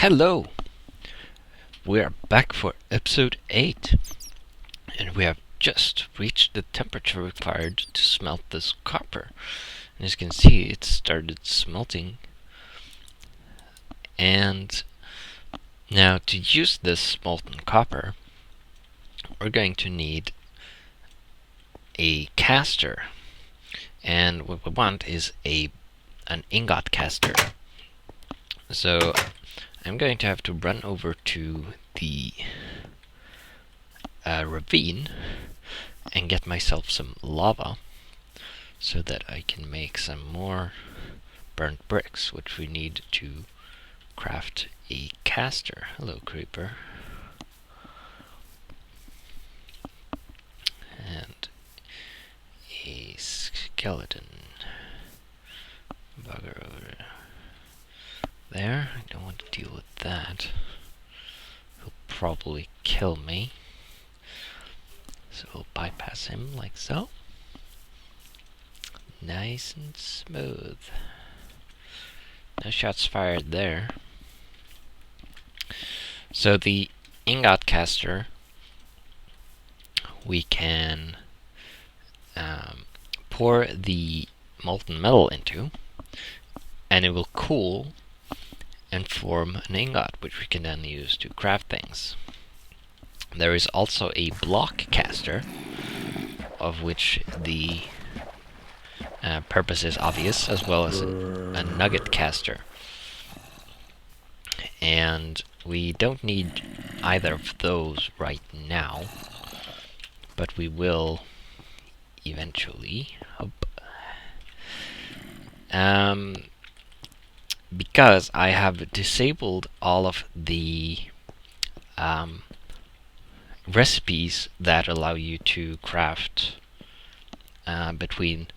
Hello! We are back for episode 8, and we have just reached the temperature required to smelt this copper. And as you can see, it started smelting. And now to use this molten copper, we're going to need a caster. And what we want is an ingot caster. So I'm going to have to run over to the ravine and get myself some lava so that I can make some more burnt bricks, which we need to craft a caster. Hello, creeper. And a skeleton. Bugger over there. I don't want to deal with that. He'll probably kill me. So we'll bypass him like so. Nice and smooth. No shots fired there. So the ingot caster we can pour the molten metal into, and it will cool and form an ingot, which we can then use to craft things. There is also a block caster, of which the purpose is obvious, as well as a nugget caster. And we don't need either of those right now, but we will eventually. Because I have disabled all of the recipes that allow you to craft between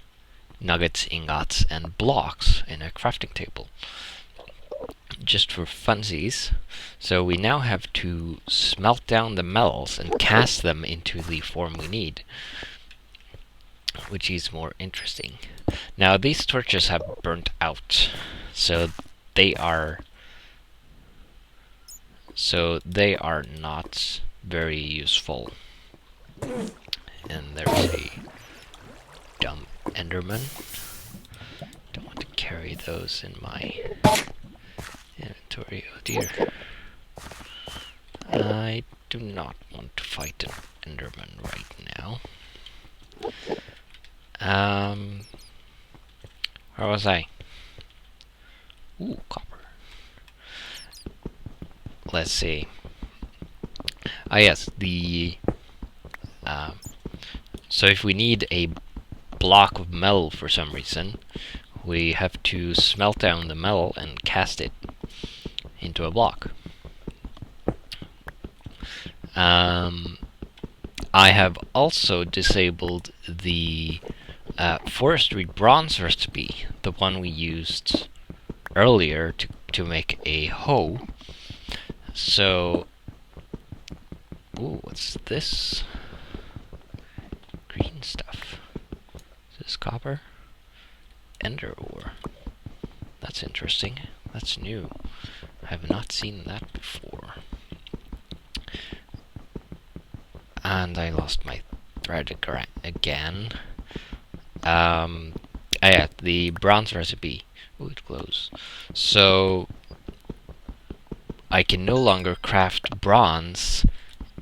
nuggets, ingots, and blocks in a crafting table, just for funsies. So we now have to smelt down the metals and cast them into the form we need, which is more interesting. Now these torches have burnt out, so they are not very useful. And there's a dumb enderman. Don't want to carry those in my inventory. Oh dear. I do not want to fight an enderman right now. Where was I? Ooh, copper. Let's see. Ah, yes, so if we need a block of metal for some reason, we have to smelt down the metal and cast it into a block. I have also disabled the forestry bronze recipe, the one we used earlier to make a hoe. So, ooh, what's this? Green stuff. Is this copper? Ender ore. That's interesting. That's new. I have not seen that before. And I lost my thread again. Yeah, the bronze recipe. Ooh, it glows. So I can no longer craft bronze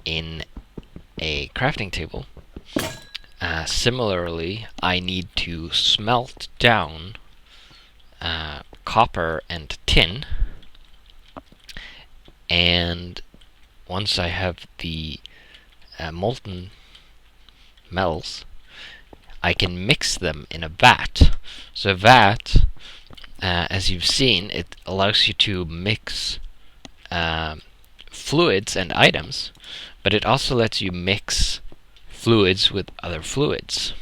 in a crafting table. Similarly, I need to smelt down copper and tin, and once I have the molten metals, I can mix them in a vat. So a vat, as you've seen, it allows you to mix fluids and items, but it also lets you mix fluids with other fluids.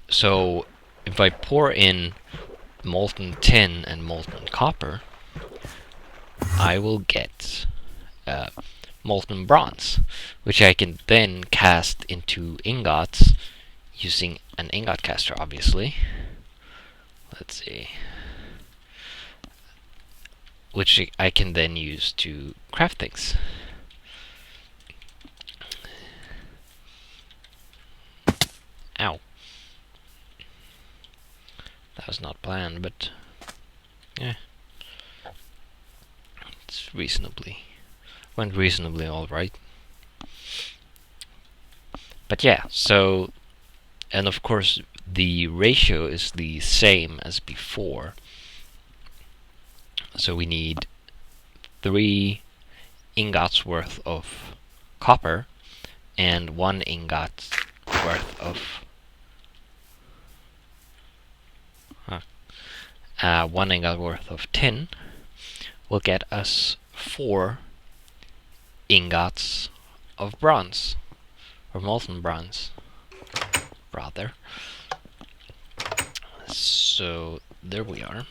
So if I pour in molten tin and molten copper, I will get molten bronze, which I can then cast into ingots using an ingot caster, obviously. Let's see. which I can then use to craft things. Ow. That was not planned, but yeah, it's went reasonably all right. But yeah, so, and of course the ratio is the same as before. So we need 3 ingots worth of copper and 1 ingot worth of 1 ingot worth of tin will get us 4 ingots of bronze, or molten bronze, rather. So there we are.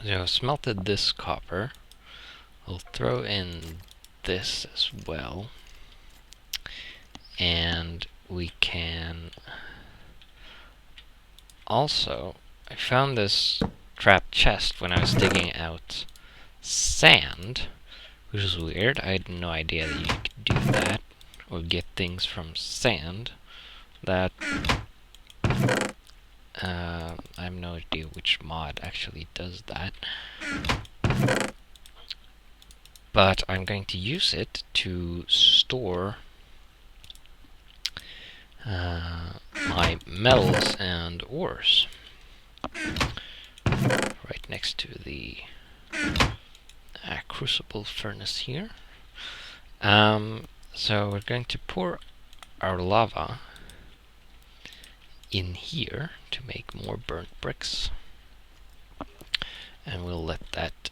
So I've smelted this copper. I'll throw in this as well, and we can also, I found this trapped chest when I was digging out sand, which is weird. I had no idea that you could do that, or get things from sand. That I have no idea which mod actually does that. But I'm going to use it to store my metals and ores right next to the crucible furnace here. So we're going to pour our lava in here to make more burnt bricks, and we'll let that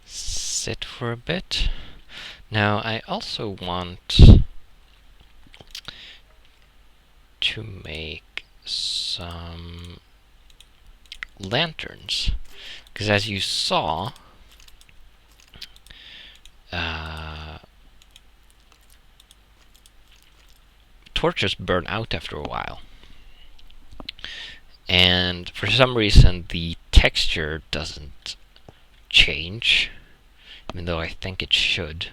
sit for a bit. Now I also want to make some lanterns, because as you saw, torches burn out after a while, and for some reason the texture doesn't change, even though I think it should.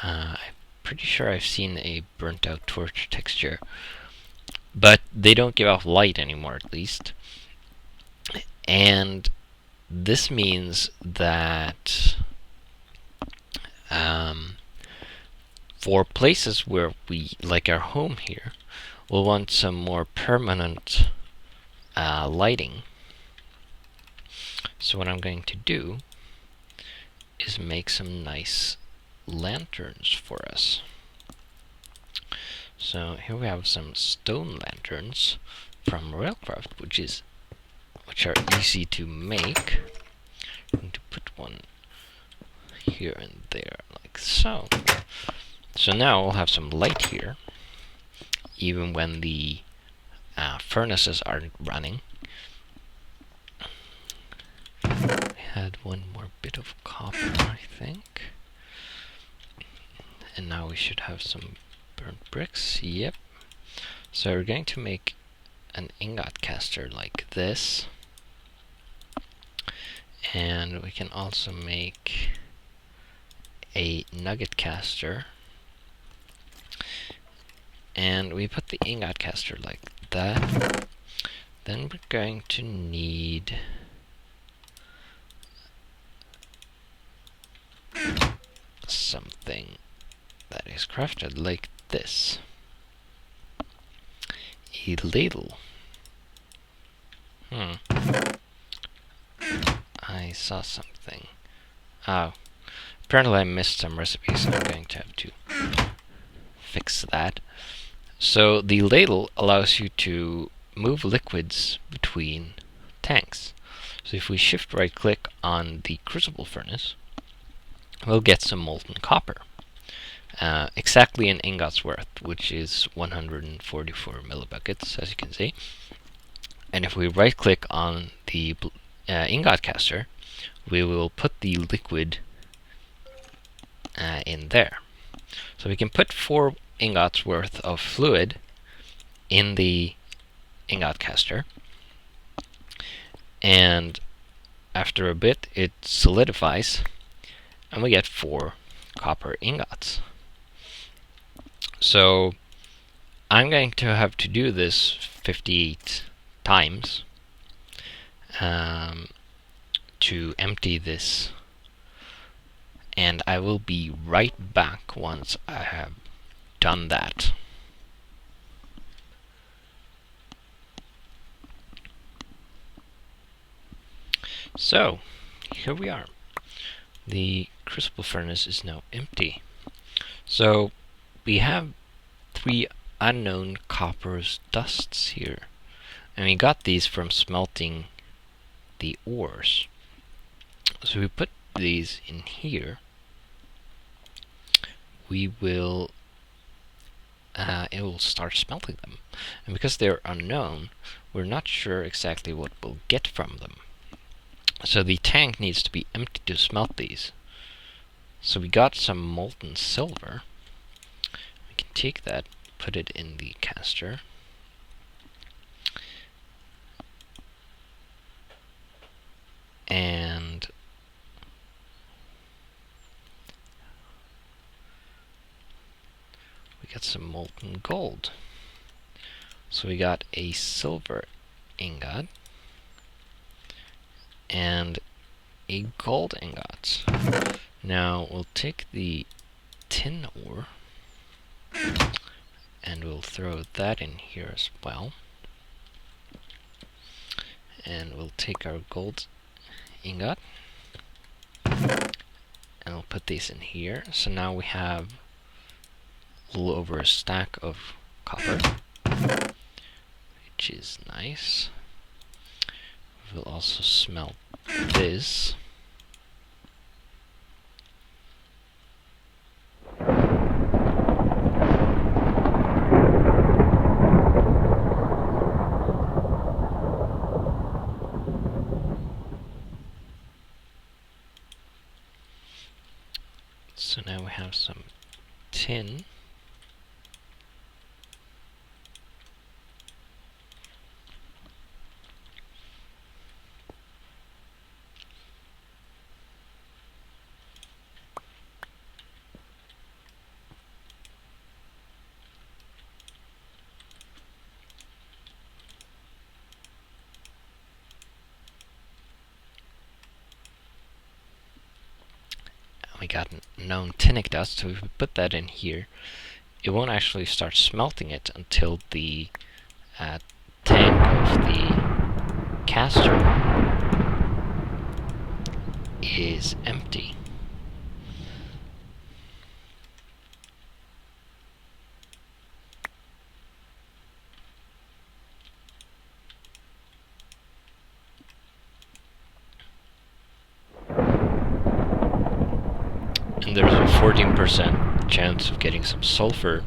I'm pretty sure I've seen a burnt out torch texture, but they don't give off light anymore, at least. And this means that for places where we, like our home here, we'll want some more permanent lighting. So what I'm going to do is make some nice lanterns for us. So here we have some stone lanterns from Railcraft, which are easy to make. I'm going to put one here and there, like so. So now we'll have some light here, even when the furnaces aren't running. I had one more bit of copper, I think. And now we should have some burnt bricks. Yep. So we're going to make an ingot caster like this. And we can also make a nugget caster. And we put the ingot caster like that. Then we're going to need something that is crafted like this. A ladle. I saw something. Oh. Apparently I missed some recipes, so I'm going to have to fix that. So the ladle allows you to move liquids between tanks. So if we shift right click on the crucible furnace, we'll get some molten copper. Exactly an ingot's worth, which is 144 millibuckets, as you can see. And if we right click on the ingot caster, we will put the liquid in there. So we can put 4 ingots worth of fluid in the ingot caster, and after a bit it solidifies, and we get 4 copper ingots. So I'm going to have to do this 58 times to empty this, and I will be right back once I have done that. So here we are. The crucible furnace is now empty. So we have 3 unknown copper dusts here, and we got these from smelting the ores. So we put these in here. We will it will start smelting them, and because they're unknown, we're not sure exactly what we'll get from them. So the tank needs to be empty to smelt these. So we got some molten silver. We can take that, put it in the caster, and we got some molten gold. So we got a silver ingot and a gold ingot. Now we'll take the tin ore and we'll throw that in here as well. And we'll take our gold ingot and we'll put these in here. So now we have a little over a stack of copper, which is nice. We'll also smelt this. So now we have some tin. We got known tinic dust, so if we put that in here, it won't actually start smelting it until the tank of the caster is empty. And there's a 14% chance of getting some sulfur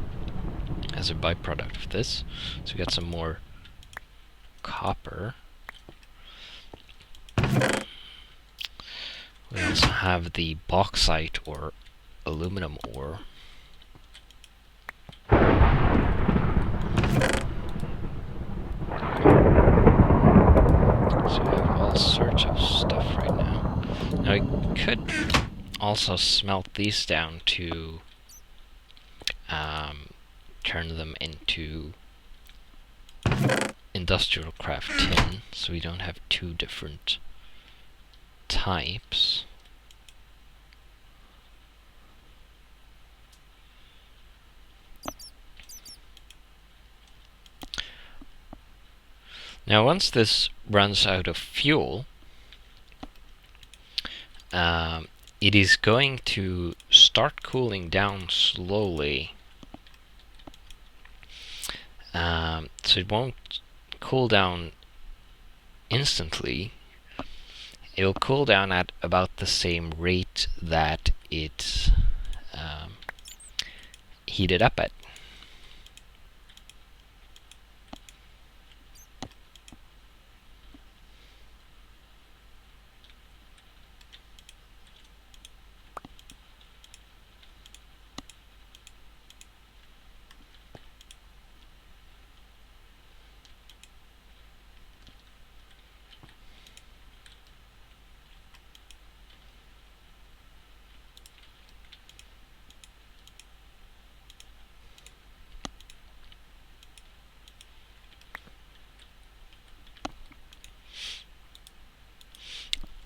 as a byproduct of this. So we got some more copper. We also have the bauxite or aluminum ore. So we have all sorts of stuff right now. Now we could also smelt these down to turn them into industrial craft tin, so we don't have 2 different types. Now once this runs out of fuel, it is going to start cooling down slowly. So it won't cool down instantly. It'll cool down at about the same rate that it's heated up at.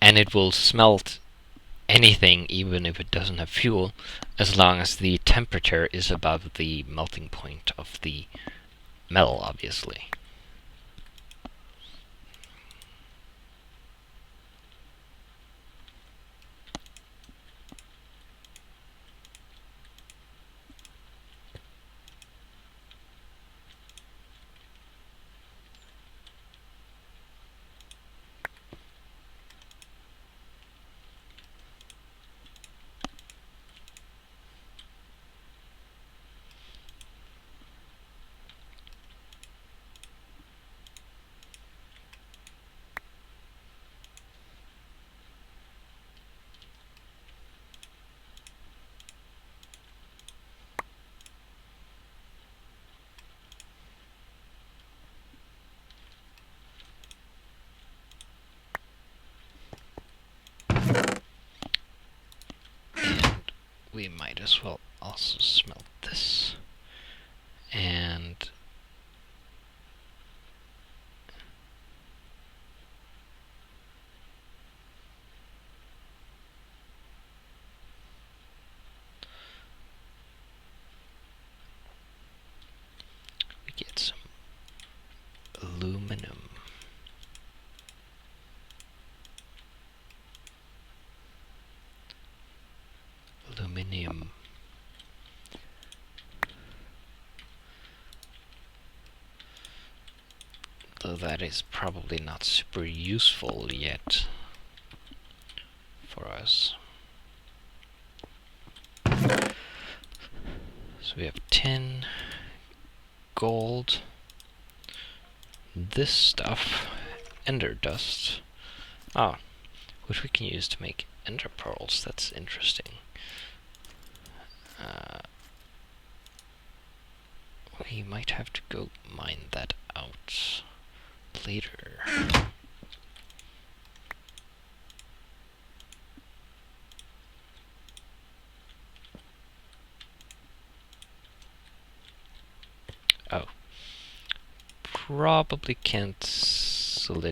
and it will smelt anything even if it doesn't have fuel, as long as the temperature is above the melting point of the metal, obviously. We might as well also smelt this. And we get some aluminum. Aluminium. Though that is probably not super useful yet for us. So we have tin, gold, this stuff, ender dust. Ah, which we can use to make ender pearls. That's interesting. We might have to go mine that out later. Oh. Probably can't solidify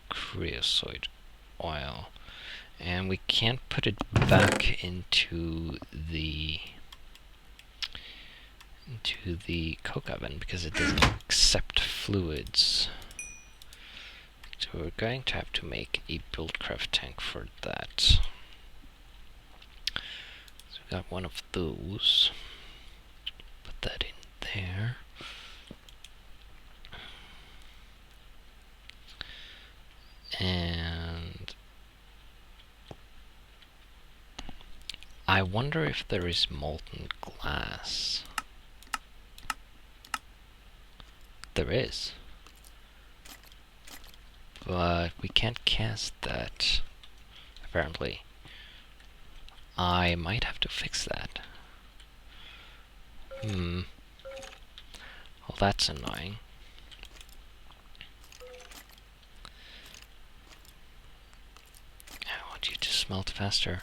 creosote oil. And we can't put it back into the coke oven because it doesn't accept fluids. So we're going to have to make a Buildcraft tank for that. So we got one of those. Put that in there. And I wonder if there is molten glass. There is. But we can't cast that, apparently. I might have to fix that. Well, that's annoying. I want you to smelt faster.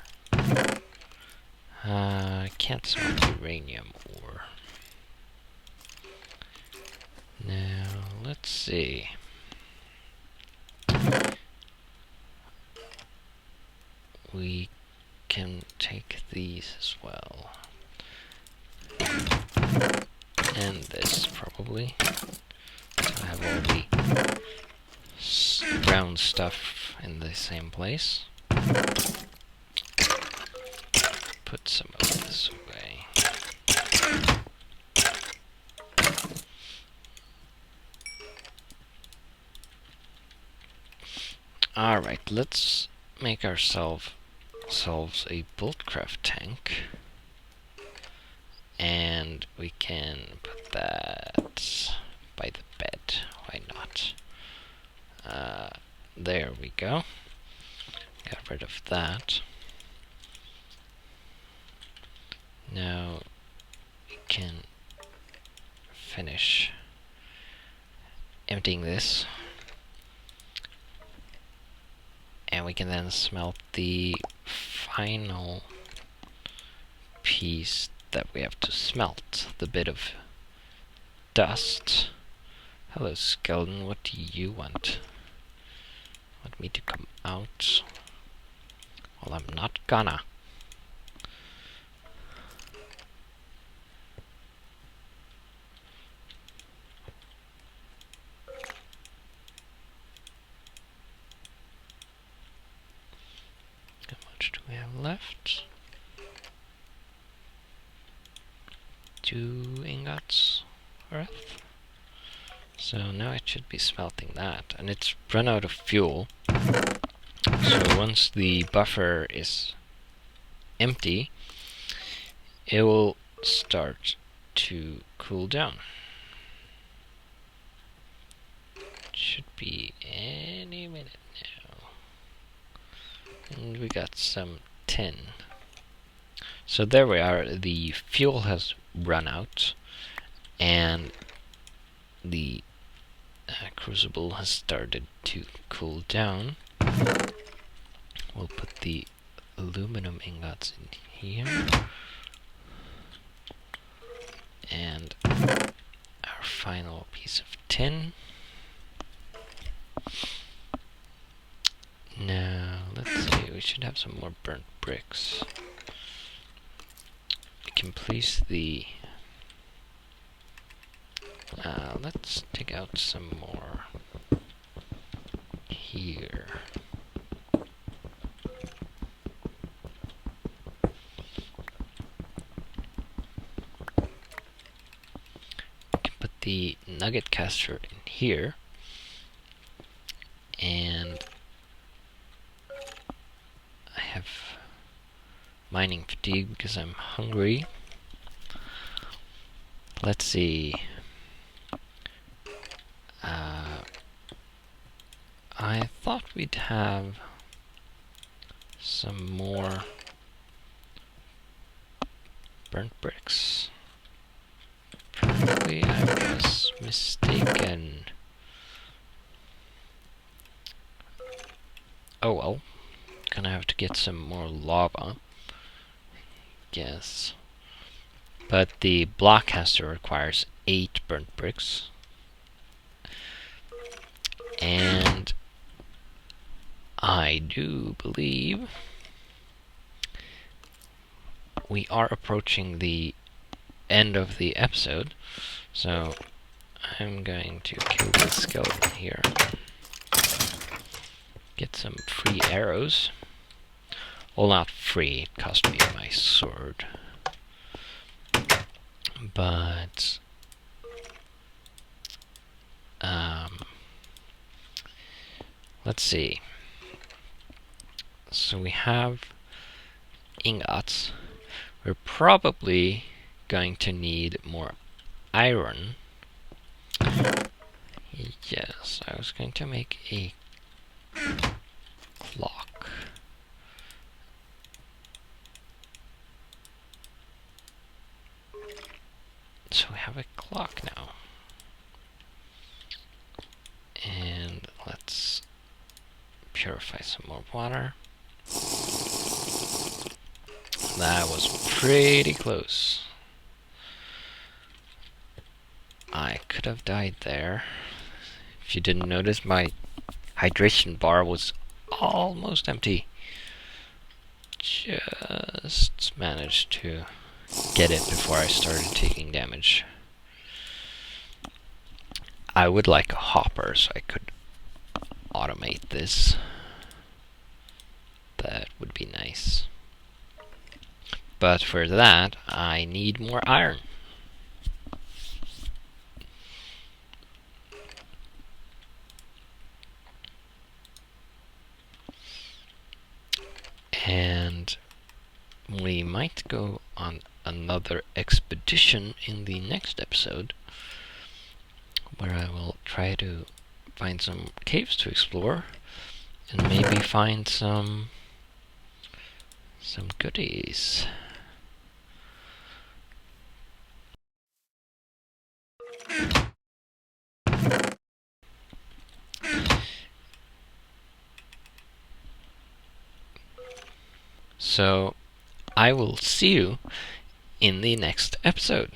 I can't smelt uranium ore. Now, let's see. We can take these as well. And this, probably. So I have all the brown stuff in the same place. Put some of this away. Alright, let's make ourselves a Buildcraft tank. And we can put that by the bed. Why not? There we go. Got rid of that. Now we can finish emptying this. And we can then smelt the final piece that we have to smelt. The bit of dust Hello, skeleton. What do you want? Want me to come out? Well, I'm not gonna. How much do we have left? 2 ingots worth. So now it should be smelting that, and it's run out of fuel. So once the buffer is empty, it will start to cool down. It should be any minute now. And we got some tin. So there we are, the fuel has run out, and the crucible has started to cool down. We'll put the aluminum ingots in here, and our final piece of tin. Now, let's see, we should have some more burnt bricks. We can place the... let's take out some more here. We can put the nugget caster in here, and I have mining fatigue because I'm hungry. Let's see. I thought we'd have some more burnt bricks. Probably I was mistaken. Oh well. Gonna have to get some more lava. Guess. But the block caster requires 8 burnt bricks. And I do believe we are approaching the end of the episode, so I'm going to kill this skeleton here. Get some free arrows. Well, not free, it cost me my sword. But let's see. So we have ingots. We're probably going to need more iron. Yes, I was going to make a clock. So we have a clock now. And let's purify some more water. That was pretty close. I could have died there. If you didn't notice, my hydration bar was almost empty. Just managed to get it before I started taking damage. I would like a hopper so I could automate this. That would be nice. But for that, I need more iron. And we might go on another expedition in the next episode, where I will try to find some caves to explore and maybe find some goodies. So I will see you in the next episode.